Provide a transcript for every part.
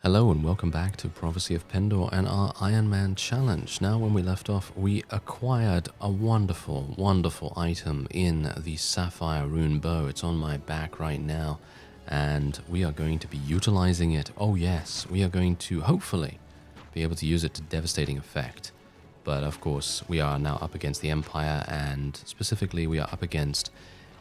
Hello and welcome back to Prophecy of Pendor and our Ironman challenge. Now when we left off, we acquired a wonderful, wonderful item in the Sapphire Rune Bow. It's on my back right now and we are going to be utilizing it. Oh yes, we are going to hopefully be able to use it to devastating effect. But of course, we are now up against the Empire and specifically we are up against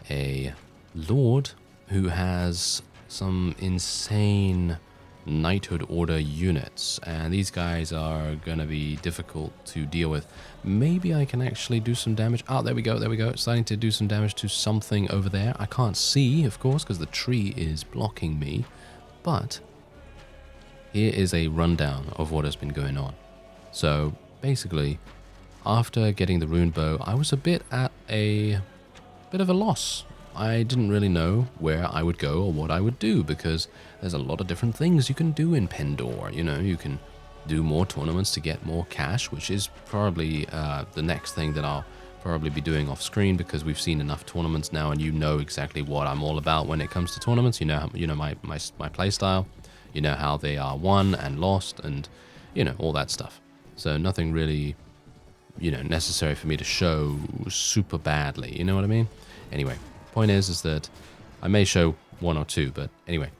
a Lord who has some insane Knighthood Order units, and these guys are going to be difficult to deal with. Maybe I can actually do some damage. Oh, there we go, It's starting to do some damage to something over there. I can't see, of course, because the tree is blocking me, but here is a rundown of what has been going on. So, basically, after getting the rune bow, I was a bit at a bit of a loss. I didn't really know where I would go or what I would do because there's a lot of different things you can do in Pendor. You know, you can do more tournaments to get more cash, which is probably the next thing that I'll probably be doing off screen because we've seen enough tournaments now and you know exactly what I'm all about when it comes to tournaments. You know my play style. You know how they are won and lost and, you know, all that stuff. So nothing really, you know, necessary for me to show super badly. You know what I mean? Anyway. Point is that I may show one or two, but anyway.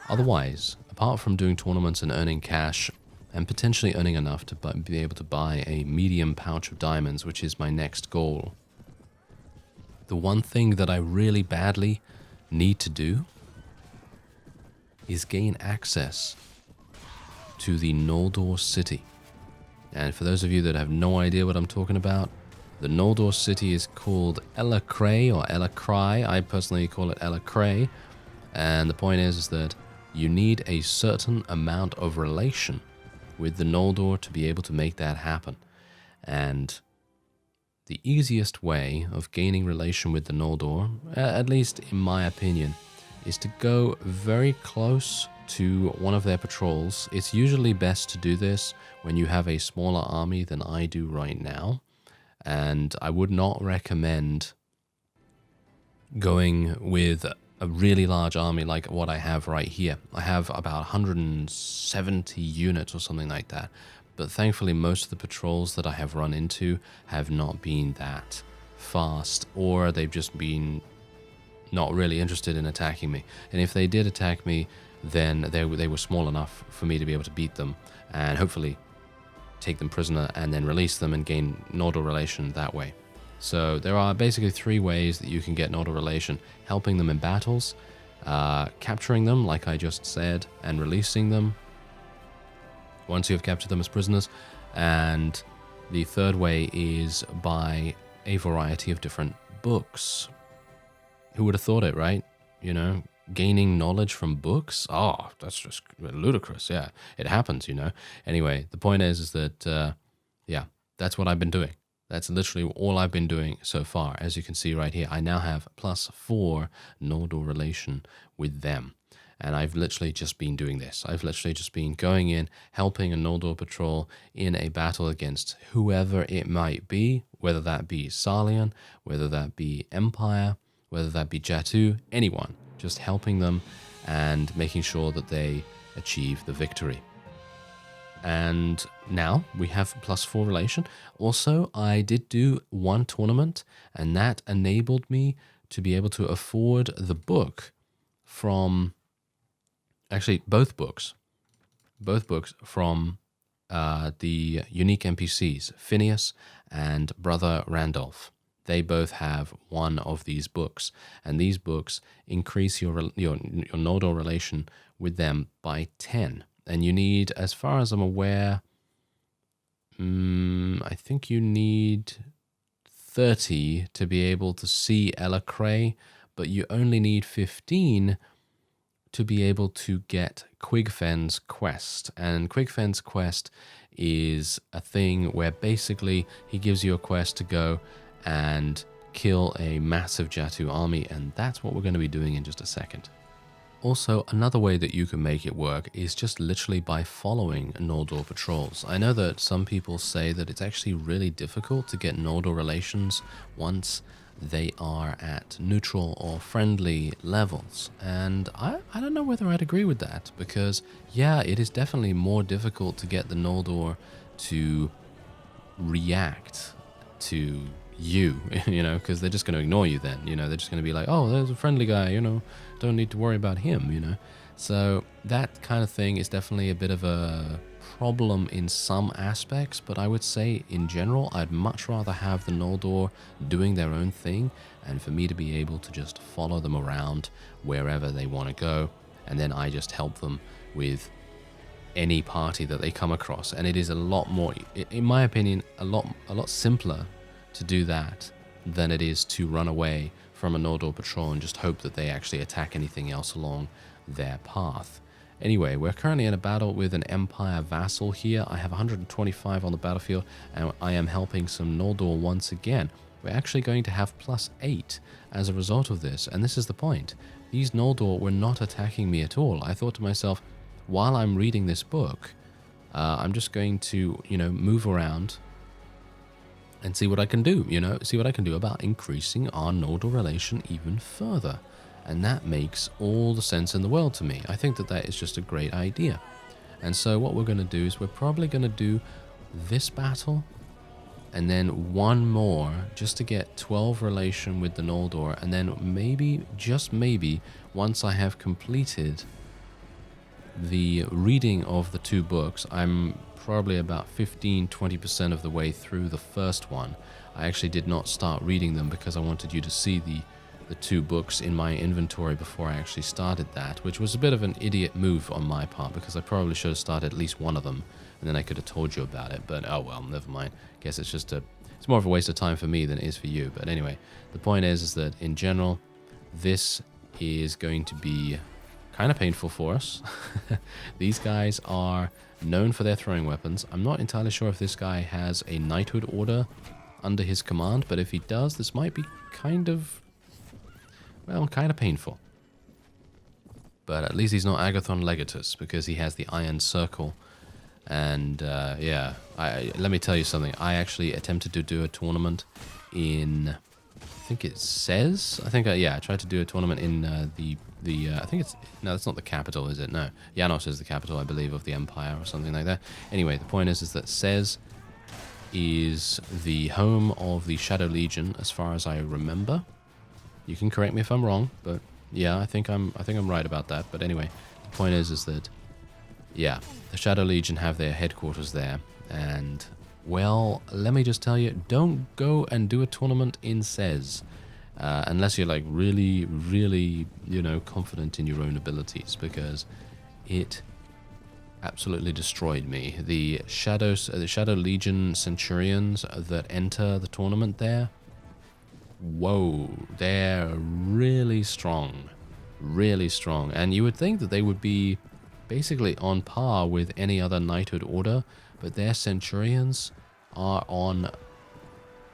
Otherwise, apart from doing tournaments and earning cash, and potentially earning enough to be able to buy a medium pouch of diamonds, which is my next goal, the one thing that I really badly need to do is gain access to the Noldor city. And for those of you that have no idea what I'm talking about, the Noldor city is called Elacray or Elacray. I personally call it Elacray. And the point is that you need a certain amount of relation with the Noldor to be able to make that happen. And the easiest way of gaining relation with the Noldor, at least in my opinion, is to go very close to one of their patrols. It's usually best to do this when you have a smaller army than I do right now. And I would not recommend going with a really large army like what I have right here. I have about 170 units or something like that. But thankfully, most of the patrols that I have run into have not been that fast, or they've just been not really interested in attacking me. And if they did attack me, then they were small enough for me to be able to beat them and hopefully take them prisoner and then release them and gain Noldor relation that way. So there are basically three ways that you can get Noldor relation: helping them in battles, capturing them like I just said, and releasing them once you have captured them as prisoners. And the third way is by a variety of different books. Who would have thought it, right? You know, gaining knowledge from books? Oh, that's just ludicrous. Yeah, it happens, you know. Anyway, the point is that, yeah, that's what I've been doing. That's literally all I've been doing so far. As you can see right here, I now have +4 Noldor relation with them. And I've literally just been doing this. I've literally just been going in, helping a Noldor patrol in a battle against whoever it might be, whether that be Sarlian, whether that be Empire, whether that be Jatu, anyone. Just helping them and making sure that they achieve the victory. And now we have +4 relation. Also, I did do one tournament, and that enabled me to be able to afford the book from, actually both books from the unique NPCs, Phineas and Brother Randolph. They both have one of these books, and these books increase your Noldor relation with them by 10. And you need, as far as I'm aware, I think you need 30 to be able to see Elacray, but you only need 15 to be able to get QUIGFEN'S quest. And QUIGFEN'S quest is a thing where basically he gives you a quest to go and kill a massive Jatu army, and that's what we're going to be doing in just a second. Also, another way that you can make it work is just literally by following Noldor patrols. I know that some people say that it's actually really difficult to get Noldor relations once they are at neutral or friendly levels. And I don't know whether I'd agree with that, because yeah, it is definitely more difficult to get the Noldor to react to you, you know, because they're just going to ignore you then, you know, they're just going to be like, oh, there's a friendly guy, you know, don't need to worry about him, you know. So that kind of thing is definitely a bit of a problem in some aspects, but I would say in general, I'd much rather have the Noldor doing their own thing, and for me to be able to just follow them around wherever they want to go, and then I just help them with any party that they come across. And it is a lot more, in my opinion, a lot simpler to do that than it is to run away from a Noldor patrol and just hope that they actually attack anything else along their path. Anyway, we're currently in a battle with an Empire vassal here. I have 125 on the battlefield, and I am helping some Noldor once again. We're actually going to have +8 as a result of this, and this is the point. These Noldor were not attacking me at all. I thought to myself, while I'm reading this book, I'm just going to, you know, move around and see what I can do, you know, see what I can do about increasing our Noldor relation even further. And that makes all the sense in the world to me. I think that that is just a great idea. And so what we're going to do is we're probably going to do this battle and then one more just to get 12 relation with the Noldor. And then maybe, just maybe, once I have completed the reading of the 2 books, I'm probably about 15-20% of the way through the first one. I actually did not start reading them because I wanted you to see the 2 books in my inventory before I actually started that, which was a bit of an idiot move on my part, because I probably should have started at least one of them, and then I could have told you about it, but oh well, never mind. Guess it's just it's more of a waste of time for me than it is for you. But anyway, the point is that in general, this is going to be kind of painful for us. These guys are known for their throwing weapons. I'm not entirely sure if this guy has a knighthood order under his command, but if he does, this might be kind of, well, kind of painful. But at least he's not Agathon Legatus, because he has the Iron Circle. And yeah, let me tell you something. I actually attempted to do a tournament in, I think it says, I tried to do a tournament in I think it's, no, that's not the capital, is it? No, Janos is the capital, I believe, of the Empire or something like that. Anyway, the point is that Sez is the home of the Shadow Legion, as far as I remember. You can correct me if I'm wrong, but yeah, I think I'm right about that. But anyway, the point is that yeah, the Shadow Legion have their headquarters there, and well, let me just tell you, don't go and do a tournament in Sez unless you're like really, really, you know, confident in your own abilities, because it absolutely destroyed me. The Shadow Legion Centurions that enter the tournament there, whoa, they're really strong, and you would think that they would be basically on par with any other knighthood order, but their Centurions are on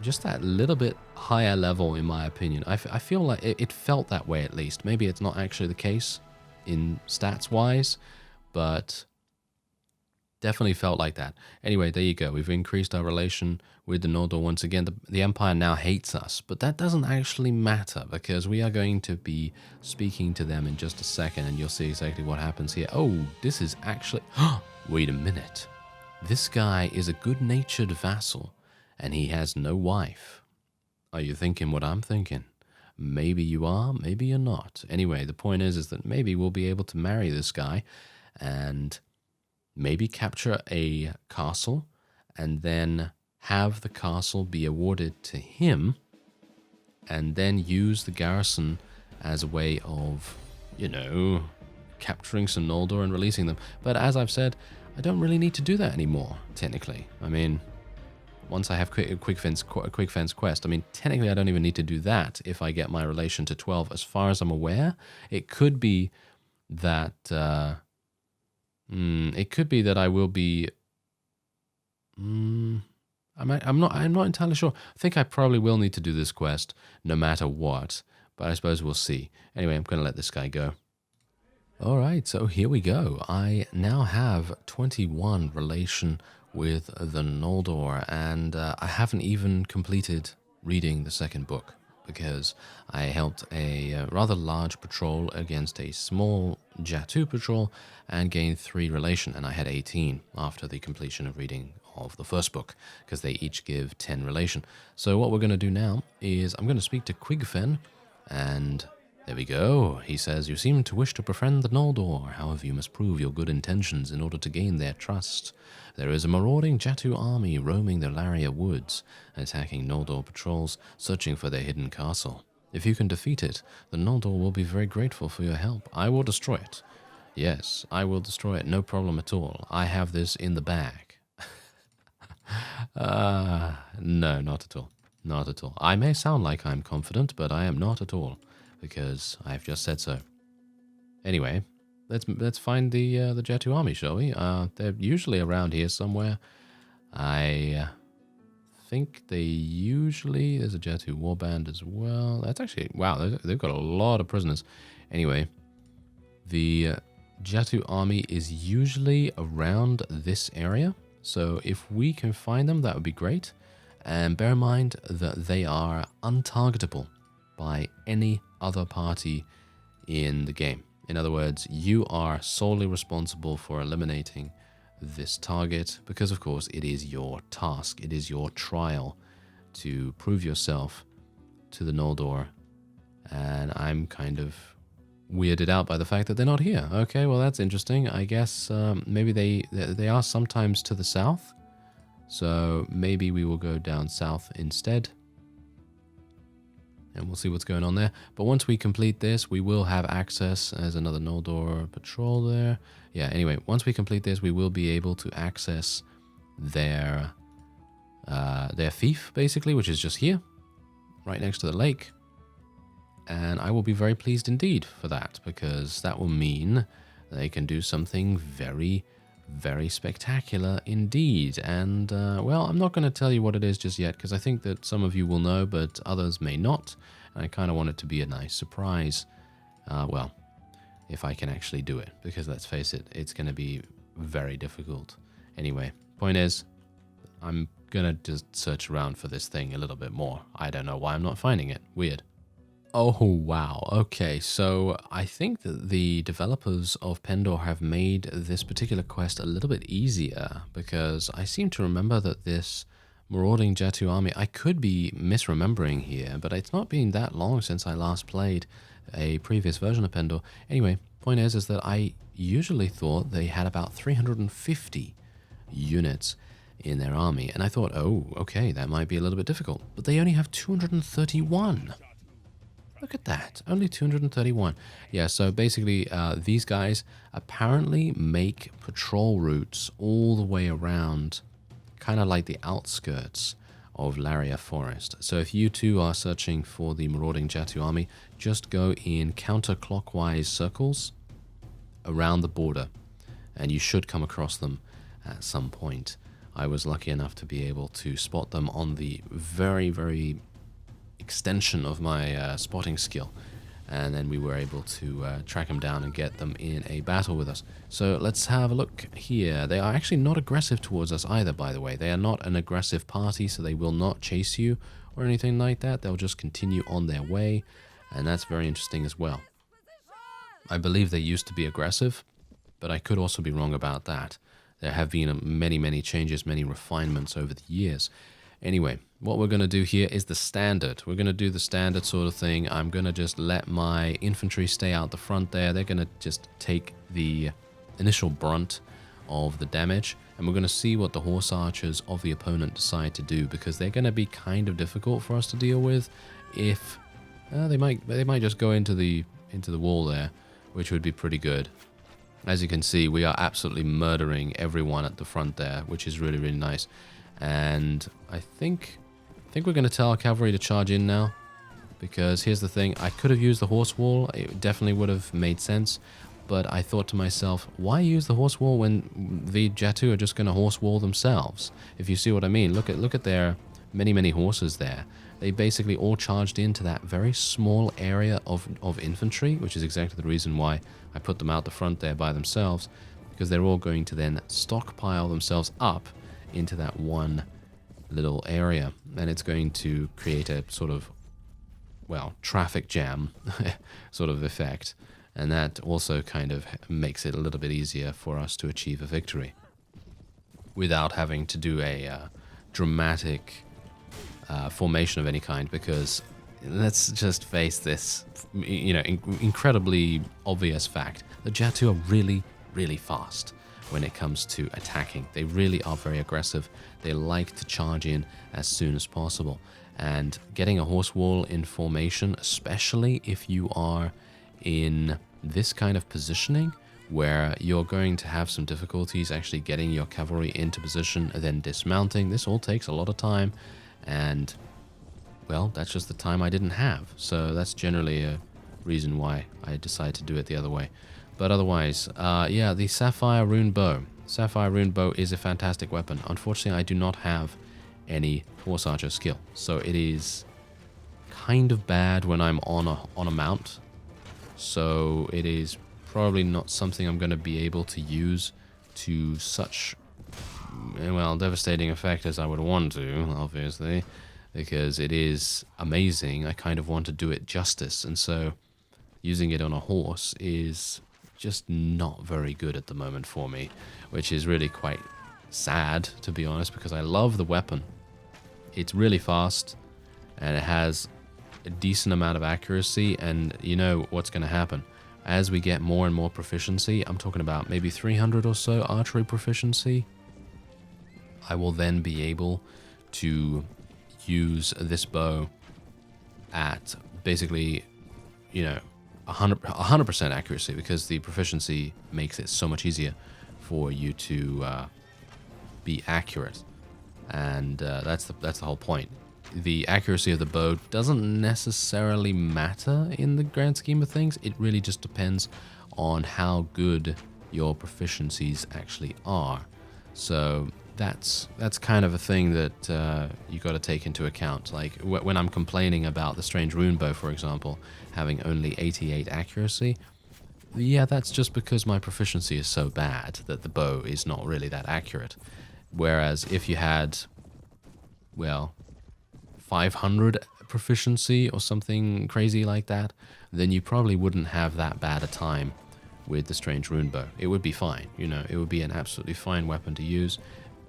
just that little bit higher level, in my opinion. I feel like it felt that way, at least. Maybe it's not actually the case in stats-wise, but definitely felt like that. Anyway, there you go. We've increased our relation with the Noldor once again. The Empire now hates us, but that doesn't actually matter, because we are going to be speaking to them in just a second, and you'll see exactly what happens here. Oh, this is actually... Wait a minute. This guy is a good-natured vassal, and he has no wife. Are you thinking what I'm thinking? Maybe you are, maybe you're not. Anyway, the point is that maybe we'll be able to marry this guy, and maybe capture a castle, and then have the castle be awarded to him, and then use the garrison as a way of, you know, capturing some Noldor and releasing them. But as I've said, I don't really need to do that anymore, technically. I mean, once I have QUIGFEN'S quest, I mean, technically I don't even need to do that if I get my relation to 12. As far as I'm aware, it could be that... it could be that I will be... I'm not entirely sure. I think I probably will need to do this quest no matter what, but I suppose we'll see. Anyway, I'm going to let this guy go. All right, so here we go. I now have 21 relation with the Noldor, and I haven't even completed reading the second book, because I helped a rather large patrol against a small Jatu patrol and gained 3 relation, and I had 18 after the completion of reading of the first book, because they each give 10 relation. So what we're going to do now is I'm going to speak to QUIGFEN, and there we go. He says, "You seem to wish to befriend the Noldor. However, you must prove your good intentions in order to gain their trust. There is a marauding Jatu army roaming the Laria woods, attacking Noldor patrols, searching for their hidden castle. If you can defeat it, the Noldor will be very grateful for your help. I will destroy it. Yes, I will destroy it, no problem at all. I have this in the bag." No, not at all. Not at all. I may sound like I'm confident, but I am not at all, because I've just said so. Anyway, let's find the Jatu army, shall we? They're usually around here somewhere. I think there's a Jatu warband as well. That's actually, wow, they've got a lot of prisoners. Anyway, the Jatu army is usually around this area. So if we can find them, that would be great. And bear in mind that they are untargetable by any other party in the game. In other words, you are solely responsible for eliminating this target because, of course, it is your task. It is your trial to prove yourself to the Noldor. And I'm kind of weirded out by the fact that they're not here. Okay, well, that's interesting. I guess maybe they are sometimes to the south. So maybe we will go down south instead. And we'll see what's going on there. But once we complete this, we will have access as another Noldor patrol there. Yeah, anyway, once we complete this, we will be able to access their fief, basically, which is just here, right next to the lake. And I will be very pleased indeed for that, because that will mean they can do something very, very spectacular indeed. And, well, I'm not going to tell you what it is just yet, because I think that some of you will know, but others may not. And I kind of want it to be a nice surprise. Well, if I can actually do it, because let's face it, it's going to be very difficult. Anyway, point is, I'm going to just search around for this thing a little bit more. I don't know why I'm not finding it. Weird. Oh, wow. Okay, so I think that the developers of Pendor have made this particular quest a little bit easier, because I seem to remember that this marauding Jatu army, I could be misremembering here, but it's not been that long since I last played a previous version of Pendor. Anyway, point is that I usually thought they had about 350 units in their army, and I thought, oh, okay, that might be a little bit difficult, but they only have 231. Look at that, only 231. Yeah, so basically these guys apparently make patrol routes all the way around, kind of like the outskirts of Laria Forest. So if you too are searching for the marauding Jatu army, just go in counterclockwise circles around the border, and you should come across them at some point. I was lucky enough to be able to spot them on the very, very extension of my spotting skill, and then we were able to track them down and get them in a battle with us. So let's have a look here. They are actually not aggressive towards us either, by the way. They are not an aggressive party, so they will not chase you or anything like that. They'll just continue on their way, and that's very interesting as well. I believe they used to be aggressive, but I could also be wrong about that. There have been many, many changes, many refinements over the years. Anyway, what we're going to do here is the standard. We're going to do the standard sort of thing. I'm going to just let my infantry stay out the front there. They're going to just take the initial brunt of the damage. And we're going to see what the horse archers of the opponent decide to do, because they're going to be kind of difficult for us to deal with. If they might just go into the wall there, which would be pretty good. As you can see, we are absolutely murdering everyone at the front there, which is really, really nice. And I think we're going to tell our cavalry to charge in now, because here's the thing. I could have used the horse wall. It definitely would have made sense. But I thought to myself, why use the horse wall when the Jatu are just going to horse wall themselves? If you see what I mean. Look at their many, many horses there. They basically all charged into that very small area of infantry, which is exactly the reason why I put them out the front there by themselves, because they're all going to then stockpile themselves up into that one little area, and it's going to create a sort of, well, traffic jam sort of effect. And that also kind of makes it a little bit easier for us to achieve a victory without having to do a dramatic formation of any kind, because let's just face this, incredibly obvious fact. The Jatu are really, really fast when it comes to attacking. They really are very aggressive. They like to charge in as soon as possible. And getting a horse wall in formation, especially if you are in this kind of positioning, where you're going to have some difficulties actually getting your cavalry into position and then dismounting. This all takes a lot of time, and well, that's just the time I didn't have. So that's generally a reason why I decided to do it the other way. But otherwise, yeah, the Sapphire Rune Bow. Sapphire Rune Bow is a fantastic weapon. Unfortunately, I do not have any horse archer skill, so it is kind of bad when I'm on a mount. So it is probably not something I'm going to be able to use to such, well, devastating effect as I would want to, obviously, because it is amazing. I kind of want to do it justice, and so using it on a horse is just not very good at the moment for me, which is really quite sad, to be honest, because I love the weapon. It's really fast, and it has a decent amount of accuracy, and you know what's going to happen. As we get more and more proficiency, I'm talking about maybe 300 or so archery proficiency, I will then be able to use this bow at basically, 100% accuracy, because the proficiency makes it so much easier for you to be accurate, and that's the whole point. The accuracy of the bow doesn't necessarily matter in the grand scheme of things. It really just depends on how good your proficiencies actually are. So that's kind of a thing that you got to take into account. Like when I'm complaining about the Strange Rune Bow, for example, having only 88 accuracy, yeah, that's just because my proficiency is so bad that the bow is not really that accurate. Whereas if you had, well, 500 proficiency or something crazy like that, then you probably wouldn't have that bad a time with the Strange Rune Bow. It would be fine, it would be an absolutely fine weapon to use.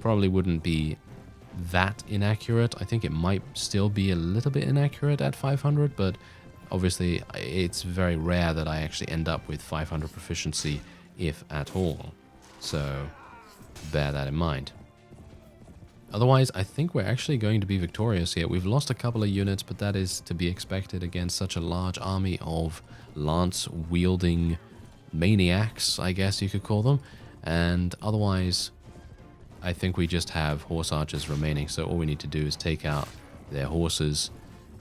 Probably wouldn't be that inaccurate. I think it might still be a little bit inaccurate at 500, but obviously it's very rare that I actually end up with 500 proficiency, if at all. So bear that in mind. Otherwise, I think we're actually going to be victorious here. We've lost a couple of units, but that is to be expected against such a large army of lance-wielding maniacs, I guess you could call them. And otherwise, I think we just have horse archers remaining, so all we need to do is take out their horses,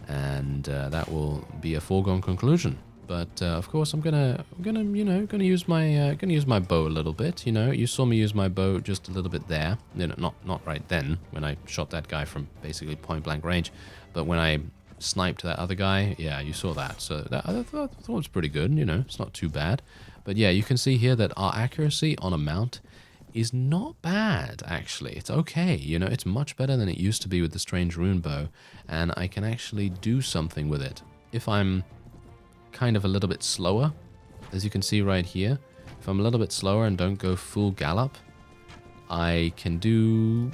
and that will be a foregone conclusion. But of course, I'm gonna use my bow a little bit. You saw me use my bow just a little bit there. Not right then when I shot that guy from basically point blank range, but when I sniped that other guy, yeah, you saw that. So I thought it was pretty good. It's not too bad. But yeah, you can see here that our accuracy on a mount is not bad, actually. It's okay, it's much better than it used to be with the Strange Rune Bow, and I can actually do something with it. If I'm kind of a little bit slower, as you can see right here, if I'm a little bit slower and don't go full gallop, I can do,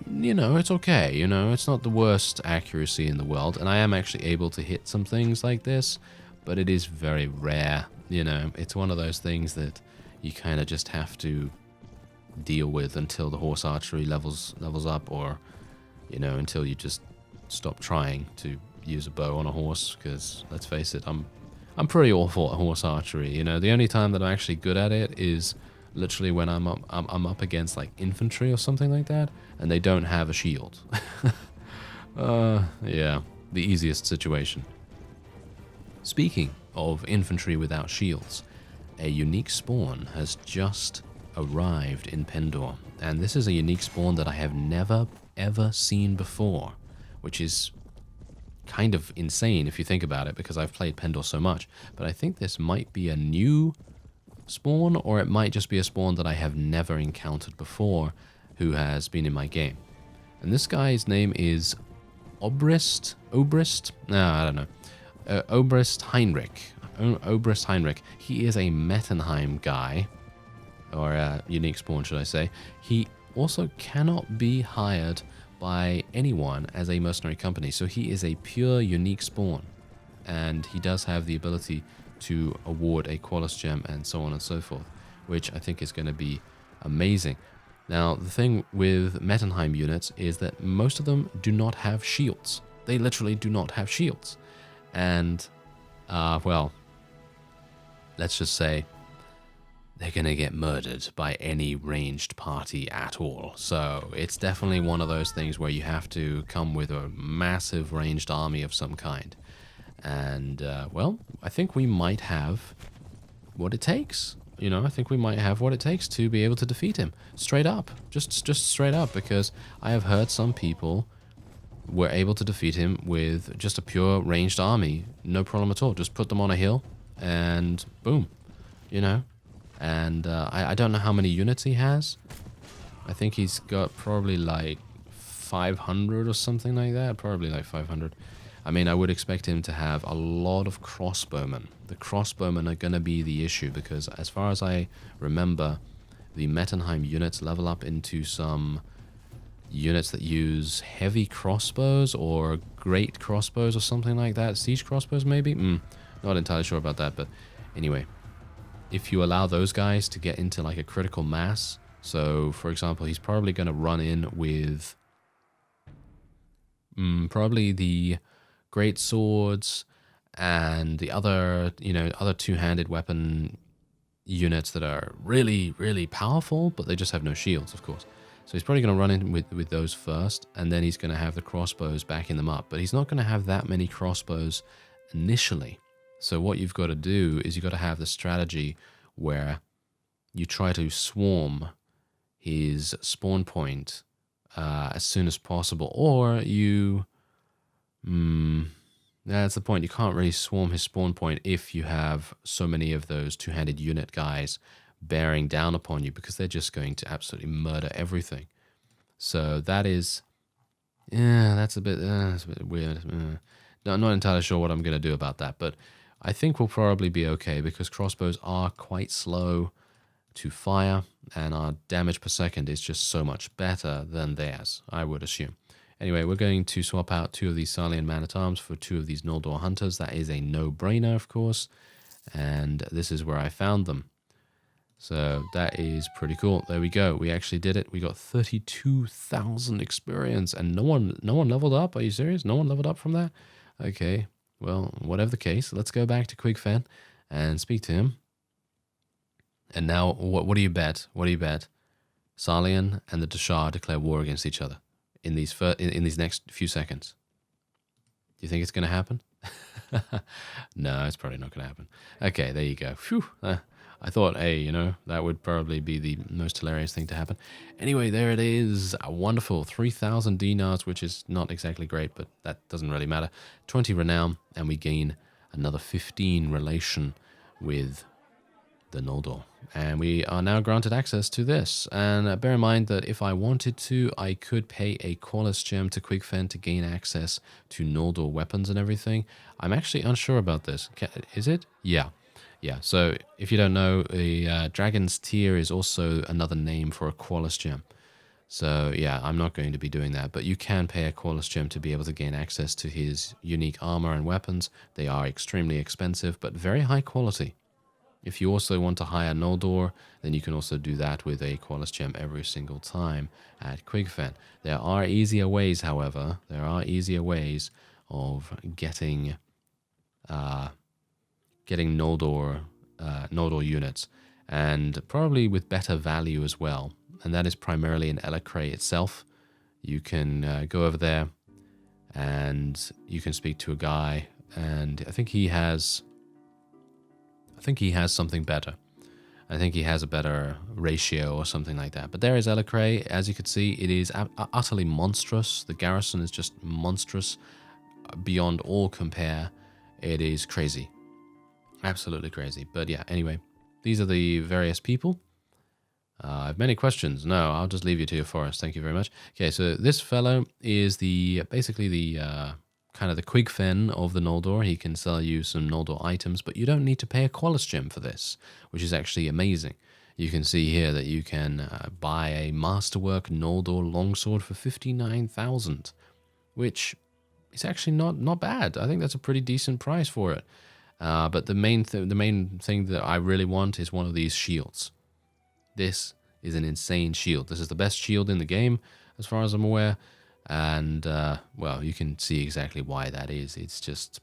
it's okay, it's not the worst accuracy in the world, and I am actually able to hit some things like this, but it is very rare, it's one of those things that you kind of just have to deal with until the horse archery levels up, or until you just stop trying to use a bow on a horse, because let's face it, I'm pretty awful at horse archery. The only time that I'm actually good at it is literally when I'm up against like infantry or something like that, and they don't have a shield. Yeah, the easiest situation. Speaking of infantry without shields, a unique spawn has just arrived in Pendor, and this is a unique spawn that I have never ever seen before, which is kind of insane if you think about it, because I've played Pendor so much. But I think this might be a new spawn, or it might just be a spawn that I have never encountered before who has been in my game. And this guy's name is Obrist? No, I don't know. Obrist Heinrich. Obrist Heinrich. He is a Mettenheim guy, or a unique spawn, should I say. He also cannot be hired by anyone as a mercenary company, so he is a pure unique spawn, and he does have the ability to award a Qualis gem and so on and so forth, which I think is going to be amazing. Now, the thing with Mettenheim units is that most of them do not have shields. They literally do not have shields. And, well, let's just say they're going to get murdered by any ranged party at all. So it's definitely one of those things where you have to come with a massive ranged army of some kind. And, well, I think we might have what it takes. You know, I think we might have what it takes to be able to defeat him. Straight up. Just straight up, because I have heard some people were able to defeat him with just a pure ranged army. No problem at all. Just put them on a hill and boom, you know. And I don't know how many units he has. I think he's got probably like 500 or something like that. Probably like 500. I mean, I would expect him to have a lot of crossbowmen. The crossbowmen are going to be the issue because as far as I remember, the Mettenheim units level up into some units that use heavy crossbows or great crossbows or something like that. Siege crossbows maybe? Not entirely sure about that, but anyway. If you allow those guys to get into like a critical mass, so for example, he's probably going to run in with probably the great swords and the other, you know, other two-handed weapon units that are really, really powerful, but they just have no shields, of course. So he's probably going to run in with those first, and then he's going to have the crossbows backing them up. But he's not going to have that many crossbows initially. So what you've got to do is you've got to have the strategy where you try to swarm his spawn point as soon as possible, or you... that's the point. You can't really swarm his spawn point if you have so many of those two-handed unit guys bearing down upon you, because they're just going to absolutely murder everything. So that is... yeah, that's a bit weird. No, I'm not entirely sure what I'm going to do about that, but I think we'll probably be okay because crossbows are quite slow to fire, and our damage per second is just so much better than theirs, I would assume. Anyway, we're going to swap out 2 of these Salian man-at-arms for 2 of these Noldor hunters. That is a no-brainer, of course, and this is where I found them. So that is pretty cool. There we go. We actually did it. We got 32,000 experience, and no one leveled up. Are you serious? No one leveled up from that? Okay. Well, whatever the case, let's go back to QUIGFEN and speak to him. And now, what do you bet? What do you bet? Salian and the Dashar declare war against each other in these next few seconds. Do you think it's going to happen? No, it's probably not going to happen. Okay, there you go. Phew. I thought, hey, you know, that would probably be the most hilarious thing to happen. Anyway, there it is. A wonderful 3,000 dinars, which is not exactly great, but that doesn't really matter. 20 renown, and we gain another 15 relation with the Noldor. And we are now granted access to this. And bear in mind that if I wanted to, I could pay a Qualis gem to QUIGFEN to gain access to Noldor weapons and everything. I'm actually unsure about this. Is it? Yeah. Yeah, so if you don't know, a Dragon's Tear is also another name for a Qualis gem. So yeah, I'm not going to be doing that, but you can pay a Qualis gem to be able to gain access to his unique armor and weapons. They are extremely expensive, but very high quality. If you also want to hire Noldor, then you can also do that with a Qualis gem every single time at QUIGFEN. There are easier ways, however. There are easier ways of getting Noldor units, and probably with better value as well. And that is primarily in Elecray itself. You can go over there and you can speak to a guy, and I think he has something better. I think he has a better ratio or something like that. But there is Elecray. As you can see, it is utterly monstrous. The garrison is just monstrous beyond all compare. It is crazy. Absolutely crazy. But yeah, anyway, these are the various people. I have many questions. No, I'll just leave you to your forest. Thank you very much. Okay, so this fellow is basically the kind of the QUIGFEN of the Noldor. He can sell you some Noldor items, but you don't need to pay a Qualis gem for this, which is actually amazing. You can see here that you can buy a Masterwork Noldor longsword for 59,000, which is actually not bad. I think that's a pretty decent price for it. But the main thing that I really want is one of these shields. This is an insane shield. This is the best shield in the game, as far as I'm aware. And, well, you can see exactly why that is. It's just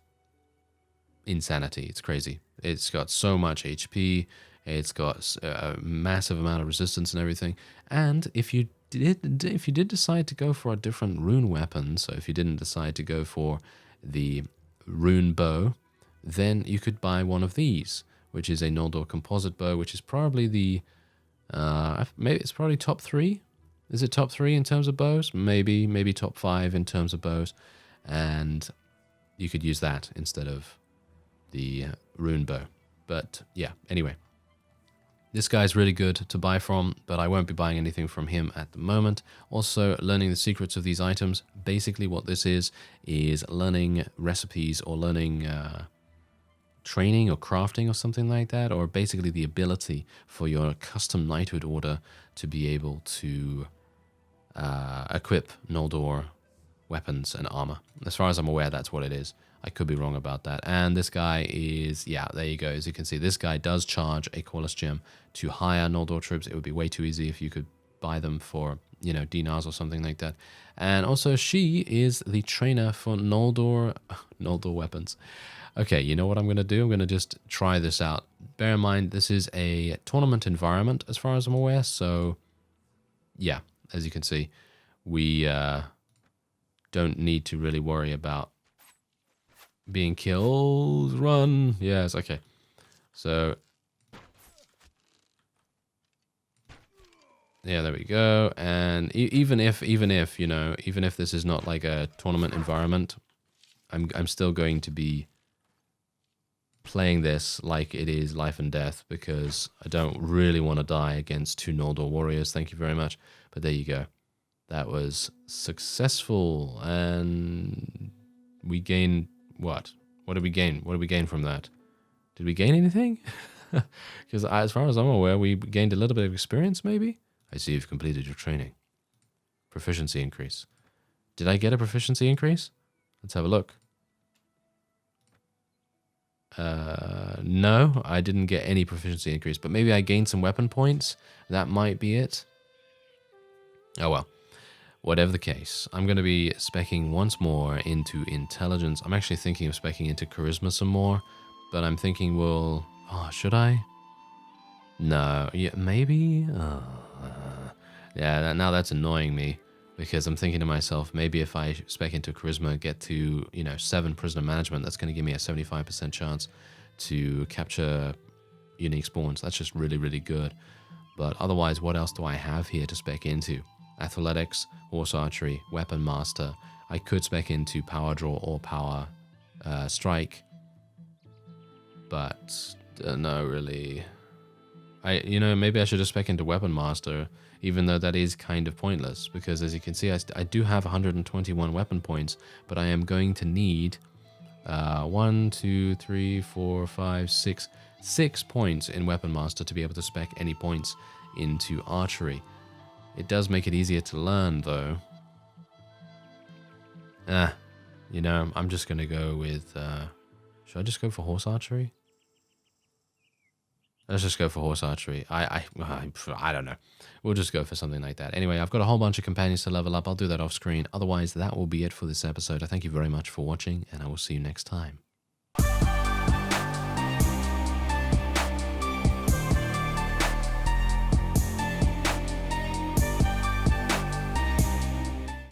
insanity. It's crazy. It's got so much HP. It's got a massive amount of resistance and everything. And if you did decide to go for a different rune weapon, so if you didn't decide to go for the rune bow, then you could buy one of these, which is a Noldor composite bow, which is probably the, maybe it's probably top 3. Is it top 3 in terms of bows? Maybe top 5 in terms of bows. And you could use that instead of the rune bow. But yeah, anyway. This guy's really good to buy from, but I won't be buying anything from him at the moment. Also, learning the secrets of these items. Basically what this is learning recipes or learning training or crafting or something like that, or basically the ability for your custom knighthood order to be able to equip Noldor weapons and armor. As far as I'm aware, that's what it is. I could be wrong about that. And this guy is, yeah, there you go. As you can see, this guy does charge a Qualis gem to hire Noldor troops. It would be way too easy if you could buy them for, you know, dinars or something like that. And also, she is the trainer for Noldor weapons. Okay, you know what I'm going to do? I'm going to just try this out. Bear in mind, this is a tournament environment as far as I'm aware. So, yeah, as you can see, we don't need to really worry about being killed. Run. Yes, okay. So, yeah, there we go. And even if you know, even if this is not like a tournament environment, I'm still going to be playing this like it is life and death, because I don't really want to die against 2 Noldor warriors. Thank you very much. But there you go. That was successful, and we gained what? What did we gain? What did we gain from that? Did we gain anything? Because as far as I'm aware, we gained a little bit of experience, maybe? I see you've completed your training. Proficiency increase. Did I get a proficiency increase? Let's have a look. No, I didn't get any proficiency increase, but maybe I gained some weapon points. That might be it. Oh well. Whatever the case, I'm going to be speccing once more into intelligence. I'm actually thinking of speccing into charisma some more, but I'm thinking, well, oh, should I? No, yeah, maybe? Yeah, now that's annoying me, because I'm thinking to myself, maybe if I spec into charisma, get to, you know, 7 prisoner management, that's going to give me a 75% chance to capture unique spawns. That's just really, really good. But otherwise, what else do I have here to spec into? Athletics, horse archery, weapon master. I could spec into power draw or power strike, but no, really. Maybe I should just spec into weapon master, even though that is kind of pointless, because as you can see, I do have 121 weapon points, but I am going to need 1, 2, 3, 4, 5, 6 points in weapon master to be able to spec any points into archery. It does make it easier to learn, though. I'm just going to go with... should I just go for horse archery? Let's just go for horse archery. I don't know. We'll just go for something like that. Anyway, I've got a whole bunch of companions to level up. I'll do that off screen. Otherwise, that will be it for this episode. I thank you very much for watching, and I will see you next time.